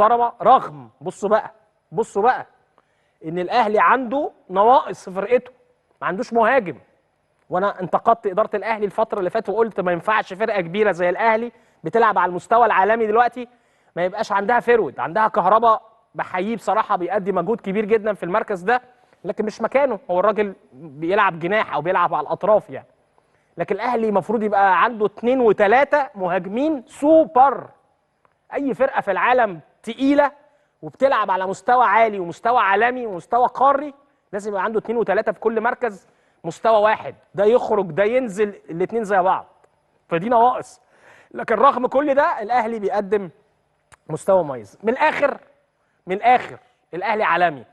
محترمه، رغم بصوا بقى ان الاهلي عنده نواقص في فرقته، ما عندوش مهاجم. وانا انتقدت اداره الاهلي الفتره اللي فاتت وقلت ما ينفعش فرقه كبيره زي الاهلي بتلعب على المستوى العالمي دلوقتي ما يبقاش عندها فيرود. عندها كهربا، بحييه بصراحه، بيأدي مجهود كبير جدا في المركز ده، لكن مش مكانه، هو الراجل بيلعب جناح او بيلعب على الاطراف يعني. لكن الاهلي المفروض يبقى عنده 2 و3 مهاجمين سوبر. اي فرقه في العالم تقيله وبتلعب على مستوى عالي ومستوى عالمي ومستوى قاري لازم يبقى عنده 2 و3 في كل مركز، مستوى واحد، ده يخرج ده ينزل، الاثنين زي بعض. فدي نواقص. لكن رغم كل ده الاهلي بيقدم مستوى مميز. من الاخر الاهلي عالمي،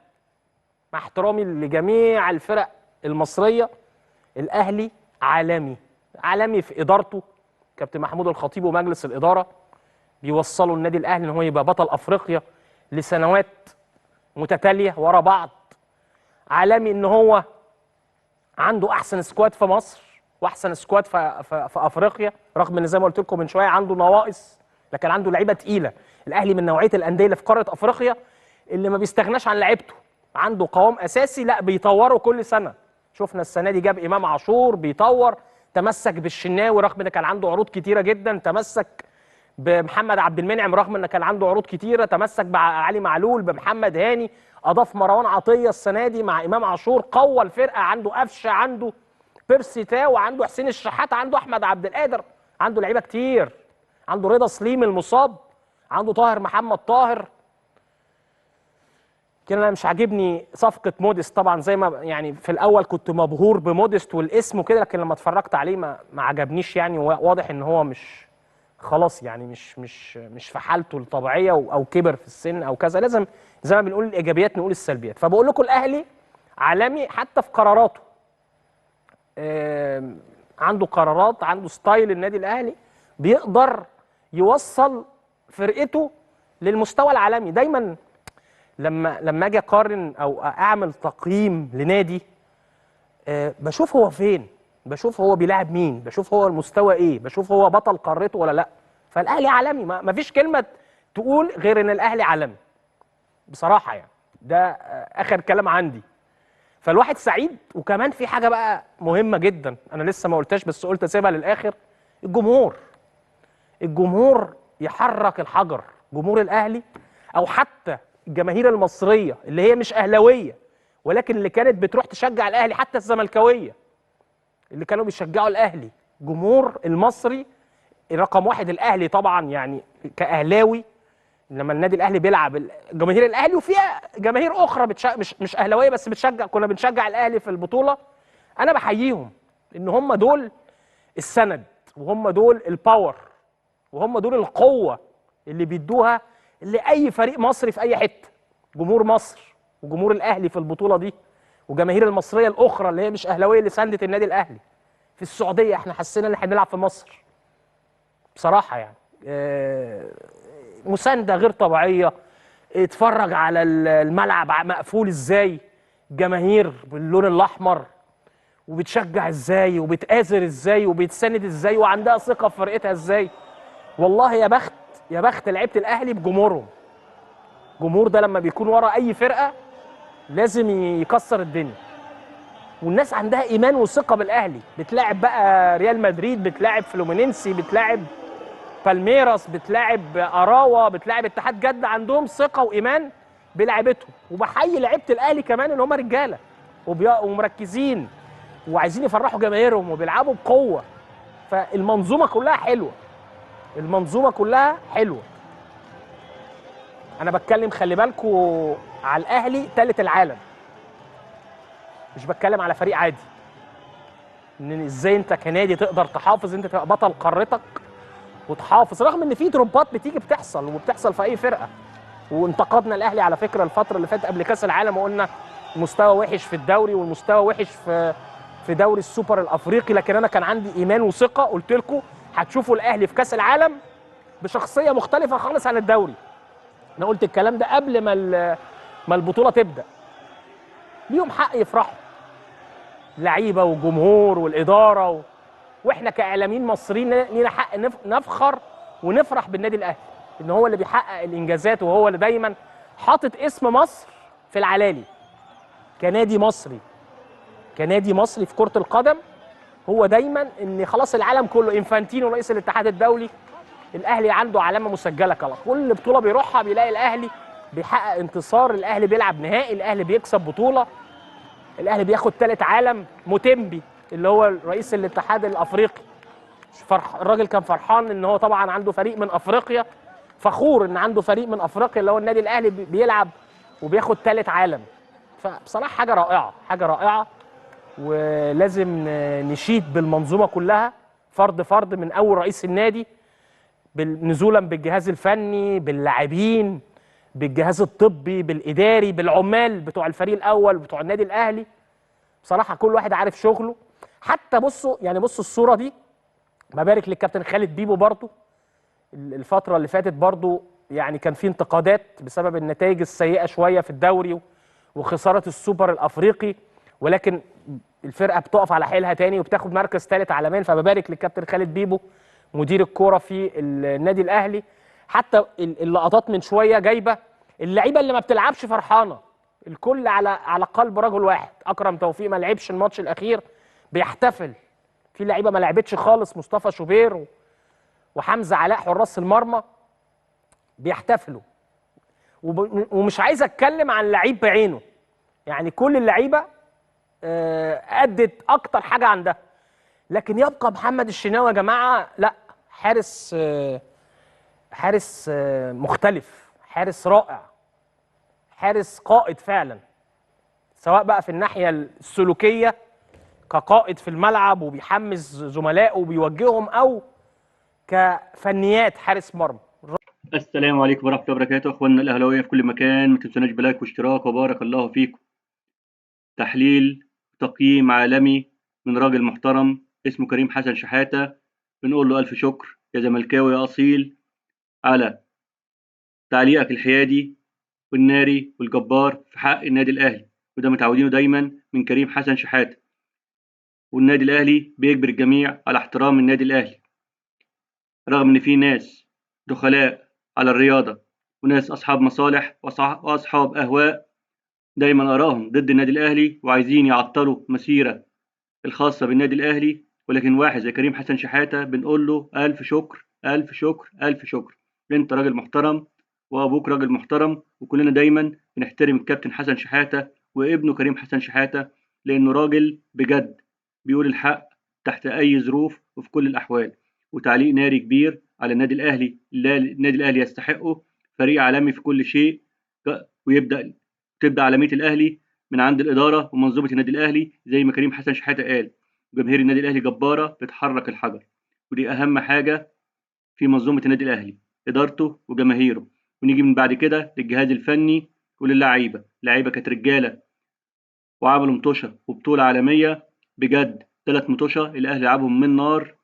مع احترامي لجميع الفرق المصريه. الاهلي عالمي في ادارته. كابتن محمود الخطيب ومجلس الاداره بيوصلوا النادي الاهلي ان هو يبقى بطل افريقيا لسنوات متتاليه ورا بعض. عالمي ان هو عنده احسن سكواد في مصر واحسن سكواد في افريقيا، رغم ان زي ما قلت لكم من شويه عنده نواقص، لكن عنده لعيبه تقيله. الاهلي من نوعيه الانديه اللي في قاره افريقيا اللي ما بيستغناش عن لعيبته، عنده قوام اساسي لا بيطوره كل سنه. شفنا السنه دي جاب امام عاشور بيطور، تمسك بالشناوي رغم ان كان عنده عروض كتيره جدا، تمسك بمحمد عبد المنعم رغم ان كان عنده عروض كتيره، تمسك بعلي معلول، بمحمد هاني، اضاف مروان عطيه السنه دي مع امام عاشور، قوى الفرقه، عنده قفشه، عنده بيرسي تاو، عنده حسين الشحات، عنده احمد عبد القادر، عنده لعيبه كتير، عنده رضا سليم المصاب، عنده طاهر محمد طاهر. كان انا مش عاجبني صفقه موديست طبعا، زي ما يعني في الاول كنت مبهور بموديست والاسم وكده، لكن لما اتفرجت عليه ما عجبنيش يعني. واضح ان هو مش خلاص يعني مش في حالته الطبيعيه او كبر في السن او كذا. لازم زي ما بنقول الايجابيات نقول السلبيات. فبقول لكم الاهلي عالمي حتى في قراراته، عنده قرارات، عنده ستايل. النادي الاهلي بيقدر يوصل فرقته للمستوى العالمي. دايما لما اجي اقارن او اعمل تقييم لنادي، بشوف هو فين، بشوف هو بيلاعب مين، بشوف هو المستوى ايه، بشوف هو بطل قارته ولا لا. فالاهلي عالمي، ما فيش كلمه تقول غير ان الاهلي عالمي بصراحه يعني. ده اخر كلام عندي. فالواحد سعيد. وكمان في حاجه بقى مهمه جدا انا لسه ما قلتهاش بس قلت اسيبها للاخر. الجمهور يحرك الحجر. جمهور الاهلي او حتى الجماهير المصريه اللي هي مش اهلاويه ولكن اللي كانت بتروح تشجع الاهلي، حتى الزملكاويه اللي كانوا بيشجعوا الاهلي، جمهور المصري رقم واحد الاهلي طبعا. يعني كاهلاوي لما النادي الاهلي بيلعب، جماهير الاهلي وفيها جماهير اخرى مش اهلاويه بس بتشجع، كنا بنشجع الاهلي في البطوله، انا بحييهم ان هم دول السند وهم دول الباور وهم دول القوه اللي بيدوها لاي فريق مصري في اي حته. جمهور مصر وجمهور الاهلي في البطوله دي وجماهير المصريه الاخرى اللي هي مش اهلاويه اللي ساندت النادي الاهلي في السعوديه، احنا حسينا ان احنا بنلعب في مصر بصراحه يعني. مسانده غير طبيعيه. اتفرج على الملعب مقفول ازاي، جماهير باللون الاحمر وبتشجع ازاي وبتآزر ازاي وبتساند ازاي وعندها ثقه في فرقتها ازاي. والله يا بخت لعيبه الاهلي بجمهورهم. الجمهور ده لما بيكون ورا اي فرقه لازم يكسر الدنيا. والناس عندها ايمان وثقه بالاهلي، بتلاعب بقى ريال مدريد، بتلاعب فلومينينسي، بتلاعب بالميراس، بتلاعب اراوا، بتلاعب اتحاد جده، عندهم ثقه وايمان بلعبتهم. وبحيي لعيبه الاهلي كمان ان هم رجاله ومركزين وعايزين يفرحوا جماهيرهم وبيلعبوا بقوه. فالمنظومه كلها حلوه، المنظومه كلها حلوه. انا بتكلم خلي بالكوا على الاهلي ثالث العالم، مش بتكلم على فريق عادي. ان ازاي انت كنادي تقدر تحافظ انت تبقى بطل قارتك وتحافظ رغم ان في دروبات بتيجي بتحصل وبتحصل في اي فرقه. وانتقدنا الاهلي على فكره الفتره اللي فاتت قبل كاس العالم وقلنا المستوى وحش في الدوري والمستوى وحش في دوري السوبر الافريقي، لكن انا كان عندي ايمان وثقه. قلت لكم هتشوفوا الاهلي في كاس العالم بشخصيه مختلفه خالص عن الدوري. انا قلت الكلام ده قبل ما البطوله تبدا. ليهم حق يفرحوا، لعيبه وجمهور والاداره واحنا كاعلاميين مصريين لينا حق نفخر ونفرح بالنادي الاهلي. ان هو اللي بيحقق الانجازات، وهو اللي دايما حاطط اسم مصر في العلالي كنادي مصري، كنادي مصري في كرة القدم. هو دايما ان خلاص العالم كله، انفانتينو رئيس الاتحاد الدولي، الاهلي عنده علامه مسجله خلاص، كل بطوله بيروحها بيلاقي الاهلي بيحقق انتصار، الاهلي بيلعب نهائي، الاهلي بيكسب بطوله، الاهلي بياخد ثالث عالم. موتيمبي اللي هو رئيس الاتحاد الافريقي، الراجل كان فرحان ان هو طبعا عنده فريق من افريقيا، فخور ان عنده فريق من افريقيا اللي هو النادي الاهلي بيلعب وبياخد ثالث عالم. فبصراحه حاجه رائعه، حاجه رائعه، ولازم نشيد بالمنظومه كلها فرد فرد، من اول رئيس النادي نزولا بالجهاز الفني، باللاعبين، بالجهاز الطبي، بالاداري، بالعمال بتوع الفريق الاول بتوع النادي الاهلي. بصراحه كل واحد عارف شغله. حتى بصوا يعني، بصوا الصوره دي، ببارك للكابتن خالد بيبو برضو. الفتره اللي فاتت برضو يعني كان في انتقادات بسبب النتائج السيئه شويه في الدوري وخساره السوبر الافريقي، ولكن الفرقه بتقف على حيلها تاني وبتاخد مركز ثالث عالميا. فببارك للكابتن خالد بيبو مدير الكوره في النادي الاهلي. حتى اللقطات من شويه جايبه اللعيبه اللي ما بتلعبش فرحانه، الكل على قلب رجل واحد. اكرم توفيق ما لعبش الماتش الاخير بيحتفل، في لعيبه ما لعبتش خالص، مصطفى شوبير وحمزه علاء حراس المرمى بيحتفلوا. ومش عايز اتكلم عن لعيب بعينه، يعني كل اللعيبه ادت اكتر حاجه عندها، لكن يبقى محمد الشناوي يا جماعه، لا حارس، حارس مختلف، حارس رائع، حارس قائد فعلا، سواء بقى في الناحيه السلوكيه كقائد في الملعب وبيحمس زملائه وبيوجههم، او كفنيات حارس مرمى. السلام عليكم ورحمة الله وبركاته، اخواننا الاهلاويه في كل مكان. ما تنسوناش بلايك واشتراك، وبارك الله فيكم. تحليل تقييم عالمي من راجل محترم اسمه كريم حسن شحاتة، بنقول له الف شكر يا زملكاوي يا اصيل على تعليقك الحيادي والناري والجبار في حق النادي الاهلي، وده متعودينه دايما من كريم حسن شحاتة. والنادي الاهلي بيجبر الجميع على احترام النادي الاهلي، رغم ان في ناس دخلاء على الرياضه وناس اصحاب مصالح واصحاب اهواء دايما آرائهم ضد النادي الأهلي وعايزين يعطلوا مسيرة الخاصة بالنادي الأهلي. ولكن واحد زي كريم حسن شحاتة بنقول له ألف شكر ألف شكر ألف شكر. أنت راجل محترم وأبوك راجل محترم، وكلنا دايما بنحترم الكابتن حسن شحاتة وابنه كريم حسن شحاتة، لأنه راجل بجد بيقول الحق تحت أي ظروف وفي كل الأحوال. وتعليق ناري كبير على النادي الأهلي، النادي الأهلي يستحقه، فريق عالمي في كل شيء، تبدا عالميه الاهلي من عند الاداره ومنظومه النادي الاهلي زي ما كريم حسن شحاته قال. جماهير النادي الاهلي جباره بتحرك الحجر، ودي اهم حاجه في منظومه النادي الاهلي، ادارته وجماهيره. ونيجي من بعد كده للجهاز الفني وللعيبه. اللعيبه كانت رجاله وعملوا مطوشه وبطوله عالميه بجد. 3 مطوشه الاهلي لعبهم من نار،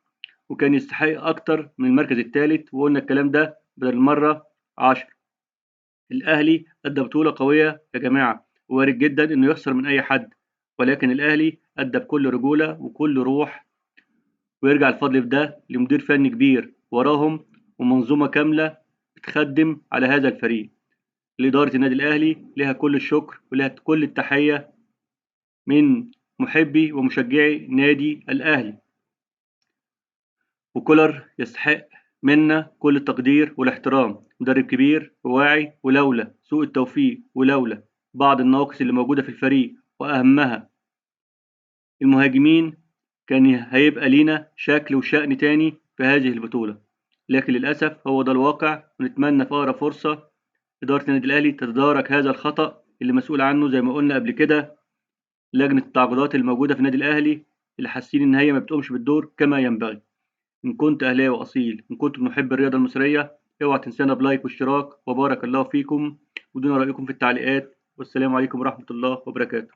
وكان يستحق اكتر من المركز الثالث، وقلنا الكلام ده بدل المره 10. الاهلي ادى بطوله قويه يا جماعه، ووارد جدا انه يخسر من اي حد، ولكن الاهلي ادى بكل رجوله وكل روح، ويرجع الفضل في ده لمدير فني كبير وراهم ومنظومه كامله بتخدم على هذا الفريق. لاداره النادي الاهلي لها كل الشكر ولها كل التحيه من محبي ومشجعي نادي الاهلي. وكولر يستحق منا كل التقدير والاحترام، مدرب كبير وواعي، ولولا سوء التوفيق ولولا بعض النواقص اللي موجودة في الفريق وأهمها المهاجمين كان هيبقى لينا شكل وشأن تاني في هذه البطولة. لكن للأسف هو ده الواقع، ونتمنى في أقرب فرصة إدارة النادي الأهلي تتدارك هذا الخطأ اللي مسؤول عنه زي ما قلنا قبل كده لجنة التعاقدات الموجودة في النادي الأهلي، اللي حاسين إن هي ما بتقومش بالدور كما ينبغي. إن كنت أهلاوي أصيل، إن كنت محب الرياضة المصرية، اوعى تنسانا بلايك واشتراك، وبارك الله فيكم، ودون رأيكم في التعليقات. والسلام عليكم ورحمة الله وبركاته.